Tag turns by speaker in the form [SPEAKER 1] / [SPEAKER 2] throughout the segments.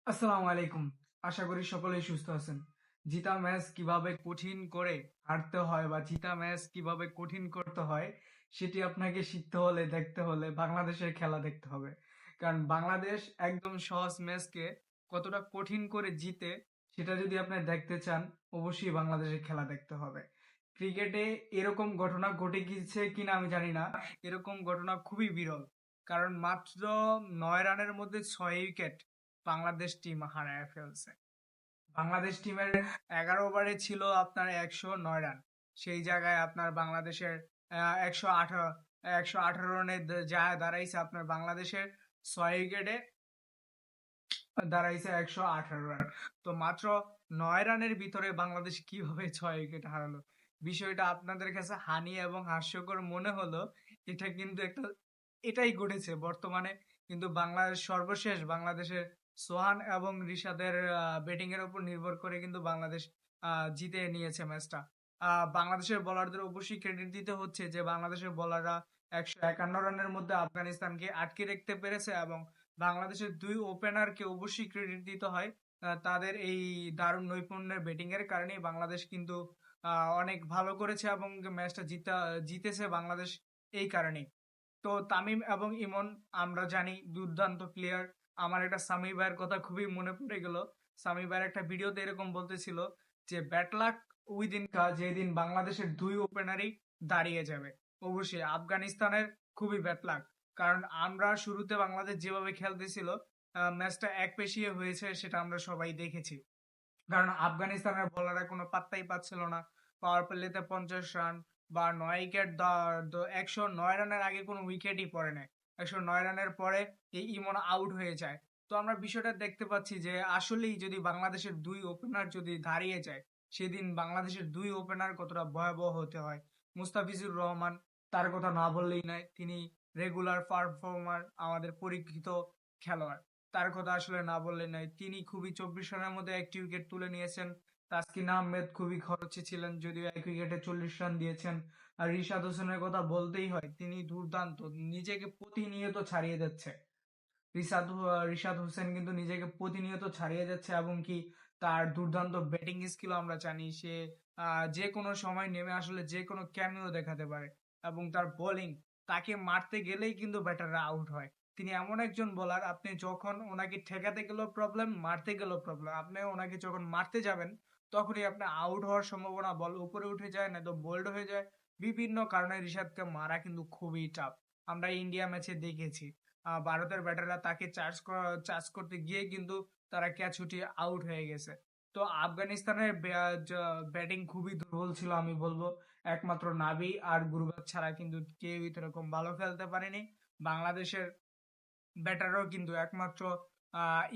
[SPEAKER 1] আসসালামু আলাইকুম। আশা করি সকলেই সুস্থ আছেন। জিতা ম্যাচ কিভাবে কঠিন করে হারতে হয় বা জিতা ম্যাচ কিভাবে কঠিন করতে হয় সেটি আপনাকে শিখতে হলে দেখতে হলে বাংলাদেশের খেলা দেখতে হবে। কারণ বাংলাদেশ একদম সহজ ম্যাচকে কতটা কঠিন করে জিতে সেটা যদি আপনি দেখতে চান অবশ্যই বাংলাদেশের খেলা দেখতে হবে। ক্রিকেটে এরকম ঘটনা ঘটে গিয়েছে কিনা আমি জানি না। এরকম ঘটনা খুবই বিরল। কারণ মাত্র ৯ রানের মধ্যে ৬ উইকেট বাংলাদেশ টিম হারায় ফেলছে। বাংলাদেশ টিমের ১১ ওভারে ছিল আপনার ১০৯ রান। সেই জায়গায় আপনার বাংলাদেশের ১১৮ রানে যা দাঁড়াইছে আপনার বাংলাদেশের ৬ উইকেটে দাঁড়াইছে ১১৮ রান। তো মাত্র ৯ রানের ভিতরে বাংলাদেশ কিভাবে ৬ উইকেট হারালো? বিষয়টা আপনাদের কাছে হানি এবং হাস্যকর মনে হলো এটা কিন্তু এটাই ঘটেছে বর্তমানে। কিন্তু বাংলাদেশ সর্বশেষ বাংলাদেশের সোহান এবং রিশাদের ব্যাটিং এর উপর নির্ভর করে কিন্তু বাংলাদেশ জিতে নিয়েছে ম্যাচটা। বাংলাদেশের বোলারদের অবশ্যই ক্রেডিট দিতে হচ্ছে যে বাংলাদেশের বোলাররা ১৫১ রানের মধ্যে আফগানিস্তানকে আটকে রাখতে পেরেছে এবং বাংলাদেশের ২ ওপেনারকে অবশ্যই ক্রেডিট দিতে হয়। তাদের এই দারুণ নৈপুণ্যের ব্যাটিং এর কারণেই বাংলাদেশ কিন্তু অনেক ভালো করেছে এবং ম্যাচটা জিতেছে বাংলাদেশ এই কারণেই। তো তামিম এবং ইমন আমরা জানি দুর্দান্ত প্লেয়ার। আমার একটা সামি ভাইয়ের কথা খুবই মনে পড়ে গেল। সামি ভাইয়ের একটা ভিডিওতে এরকম বলতেছিল যে ব্যাড লাক ওই দিনটা যেদিন বাংলাদেশের ২ ওপেনারই দাঁড়িয়ে যাবে। অবশ্যই আফগানিস্তানের খুবই ব্যাড লাক। কারণ আমরা শুরুতে বাংলাদেশ যেভাবে খেলতেছিল ম্যাচটা একপেশিয়ে হয়েছে সেটা আমরা সবাই দেখেছি। কারণ আফগানিস্তানের বোলাররা কোনো পাত্তাই পাচ্ছিল না। পাওয়ার প্লেতে ৫০ রান বা ৯ উইকেট ১০৯ রানের আগে কোনো উইকেটই পড়ে নাই। ১০৯ রানের পরে এই ইমন আউট হয়ে যায়। তো আমরা বিষয়টা দেখতে পাচ্ছি যে আসলেই যদি বাংলাদেশের ২ ওপেনার যদি দাঁড়িয়ে যায়, সেদিন বাংলাদেশের ২ ওপেনার কতটা ভয়াবহ হতে হয়। মুস্তাফিজুর রহমান তার কথা না বললেই নয়। তিনি রেগুলার পারফর্মার আমাদের পরীক্ষিত খেলোয়াড়। তার কথা আসলে না বললেই নয়। তিনি খুবই ২৪ রানের মধ্যে ১ টি উইকেট তুলে নিয়েছেন। তাসকিন আহমেদ খুবই খরচে ছিলেন যদিও ১ উইকেটে ৪০ রান দিয়েছেন। আর রিশাদ হোসেনের কথা বলতেই হয়। তিনি দুর্দান্ত নিজেকে প্রতিনিয়ত ছাড়িয়ে যাচ্ছে। রিশাদ হোসেন কিন্তু নিজেকে প্রতিনিয়ত ছাড়িয়ে যাচ্ছে এবং কি তার দুর্দান্ত ব্যাটিং স্কিল আমরা জানি সে যে কোনো সময় নেমে আসলে যে কোনো ক্যামিও দেখাতে পারে এবং তার বোলিং তাকে মারতে গেলেই কিন্তু ব্যাটাররা আউট হয়। তিনি এমন একজন বোলার আপনি যখন ওনাকে ঠেকাতে গেলেও প্রবলেম, মারতে গেলেও প্রবলেম। আপনি ওনাকে যখন মারতে যাবেন তখনই আপনার আউট হওয়ার সম্ভাবনা বল উপরে উঠে যায় নয়তো বোল্ড হয়ে যায়। বিভিন্ন কারণে রিশাদকে মারা কিন্তু খুবই টাফ। আমরা ইন্ডিয়া ম্যাচে দেখেছি। ভারতের ব্যাটাররা তাকে চার্জ করতে গিয়ে কিন্তু তারা ক্যাচ উঠিয়ে আউট হয়ে গেছে। তো আফগানিস্তানের ব্যাটিং খুবই দুর্বল ছিল আমি বলবো। একমাত্র নাবি আর গুরবাজ ছাড়া কিন্তু কেউই এরকম ভালো খেলতে পারেনি। বাংলাদেশের ব্যাটাররাও কিন্তু একমাত্র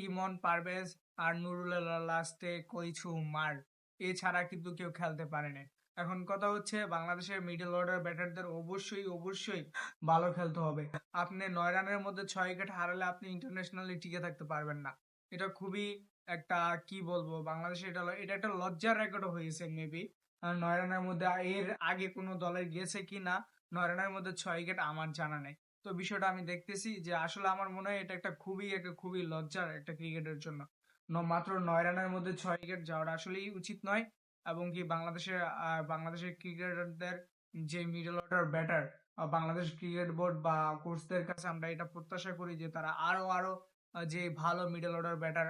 [SPEAKER 1] ইমন পারভেজ আর নুরুল লাস্টে কইছু মার এছাড়া কিন্তু কেউ খেলতে পারেনি। এখন কথা হচ্ছে বাংলাদেশের মিডল অর্ডার ব্যাটারদের অবশ্যই ভালো খেলতে হবে। আপনি ৯ রানের মধ্যে ৬ উইকেট হারালে আপনি ইন্টারন্যাশনালি টিকে থাকতে পারবেন না। এটা খুবই একটা কি বলবো বাংলাদেশে এটা একটা লজ্জার রেকর্ডও হয়েছে মেবি। ৯ রানের মধ্যে এর আগে কোনো দলের গিয়েছে কিনা ৯ রানের মধ্যে ৬ উইকেট আমার জানা নেই। তো বিষয়টা আমি দেখতেছি যে আসলে আমার মনে হয় এটা একটা খুবই লজ্জার একটা ক্রিকেটের জন্য। মাত্র ৯ রানের মধ্যে ৬ উইকেট যাওয়াটা আসলেই উচিত নয় এবং কি বাংলাদেশের ক্রিকেটারদের যে middle order batter Bangladesh cricket board বা কোচদের কাছে আমরা এটা প্রত্যাশা করি যে তারা আরো যে ভালো মিডল অর্ডার ব্যাটার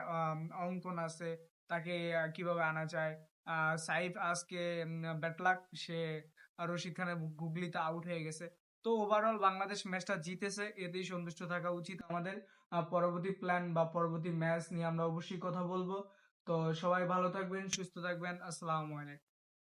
[SPEAKER 1] অঙ্কন আছে তাকে কিভাবে আনা যায়। সাইফ আজকে ব্যাড লাক সে রশিদ খানের গুগলিতে আউট হয়ে গেছে। তো ওভারঅল বাংলাদেশ ম্যাচটা জিতেছে এতেই সন্তুষ্ট থাকা উচিত আমাদের। পরবর্তী প্ল্যান বা পরবর্তী ম্যাচ নিয়ে আমরা অবশ্যই কথা বলবো। তো সবাই ভালো থাকবেন, সুস্থ থাকবেন। আসসালামু আলাইকুম।